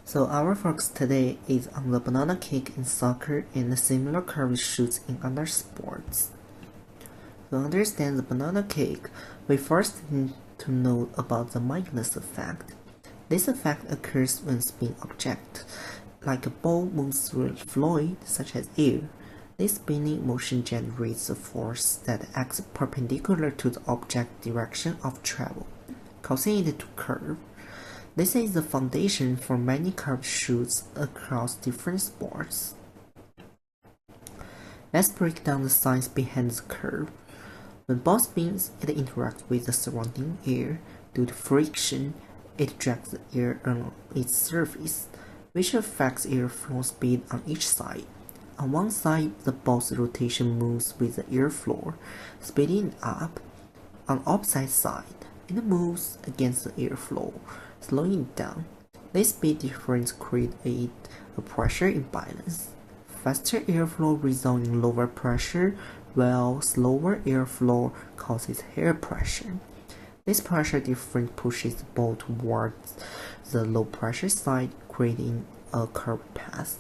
So our focus today is on the banana kick in soccer and similar curved shoots in other sports. To understand the banana kick, we first need to know about the Magnus effect. This effect occurs when a spin object, like a ball, moves through a fluid, such as air. This spinning motion generates a force that acts perpendicular to the object's direction of travel, causing it to curve. This is the foundation for many curved shoots across different sports. Let's break down the science behind the curve. When ball spins, it interacts with the surrounding air. Due to friction, it drags the air along its surface, which affects airflow speed on each side. On one side, the ball's rotation moves with the airflow, speeding it up. On the opposite side, it moves against the airflow, slowing it down. This speed difference creates a pressure imbalance. Faster airflow results in lower pressure, while slower airflow causes higher pressure. This pressure difference pushes the ball towards the low pressure side, creating a curved path.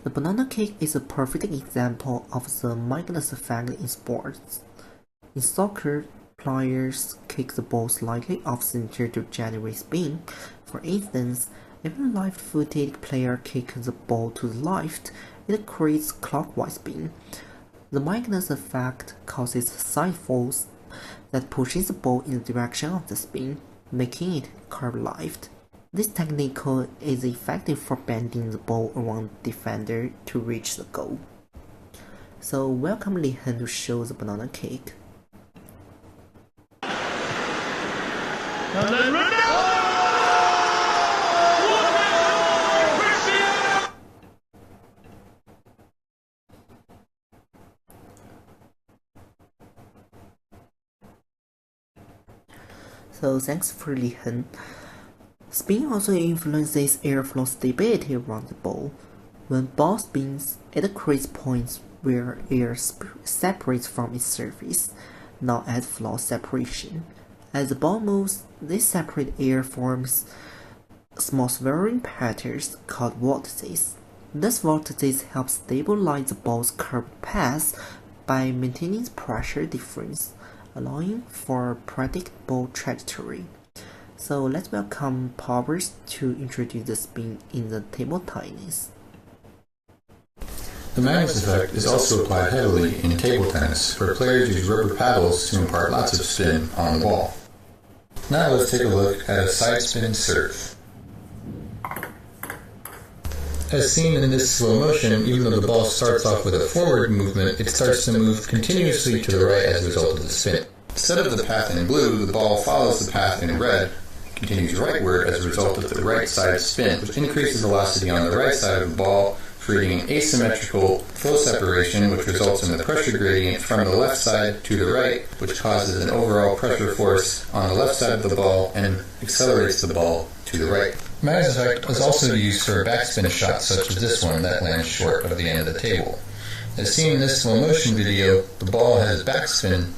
The banana kick is a perfect example of the Magnus effect in sports. In soccer, players kick the ball slightly off-center to generate spin. For instance, if a left-footed player kicks the ball to the left, it creates clockwise spin. The Magnus effect causes side force that pushes the ball in the direction of the spin, making it curve left. This technique is effective for bending the ball around the defender to reach the goal. So welcome Li Han to show the banana kick. And then Ronaldo! So thanks for Li Han. Spin also influences airflow stability around the ball. When ball spins, it creates points where air separates from its surface, known as flow separation. As the ball moves, this separate air forms small swirling patterns called vortices. These vortices help stabilize the ball's curved path by maintaining the pressure difference, allowing for a predictable trajectory. So let's welcome Powers to introduce the spin in the table tennis. The Magnus effect is also applied heavily in table tennis, where players use rubber paddles to impart lots of spin on the ball. Now let's take a look at a side spin serve. As seen in this slow motion, even though the ball starts off with a forward movement, it starts to move continuously to the right as a result of the spin. Instead of the path in blue, the ball follows the path in red, continues rightward as a result of the right side spin, which increases velocity on the right side of the ball, creating an asymmetrical flow separation, which results in the pressure gradient from the left side to the right, which causes an overall pressure force on the left side of the ball and accelerates the ball to the right. Magnus effect is also used for backspin shots such as this one that lands short of the end of the table. As seen in this slow motion video, the ball has backspin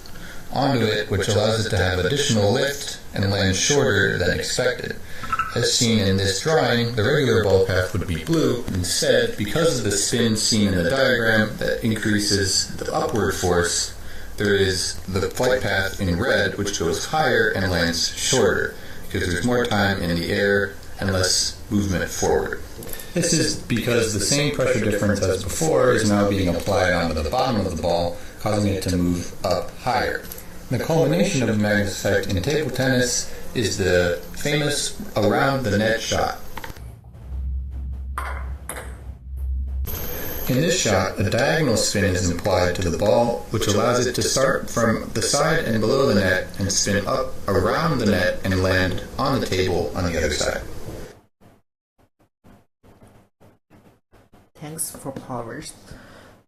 onto it, which allows it to have additional lift and land shorter than expected. As seen in this drawing, the regular ball path would be blue. Instead, because of the spin seen in the diagram that increases the upward force, there is the flight path in red, which goes higher and lands shorter, because there's more time in the air and less movement forward. This is because the same pressure difference as before is now being applied onto the bottom of the ball, causing it to move up higher. The culmination of the Magnus effect in table tennis is the famous around the net shot. In this shot, a diagonal spin is applied to the ball, which allows it to start from the side and below the net and spin up around the net and land on the table on the other side. Thanks for Powers.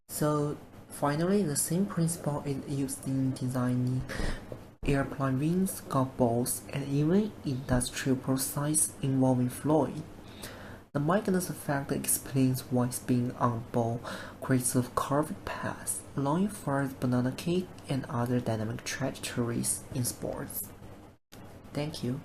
So finally, the same principle is used in designing airplane wings, golf balls, and even industrial processes involving fluid. The Magnus effect explains why spin on a ball creates a curved path, allowing for the banana kick and other dynamic trajectories in sports. Thank you.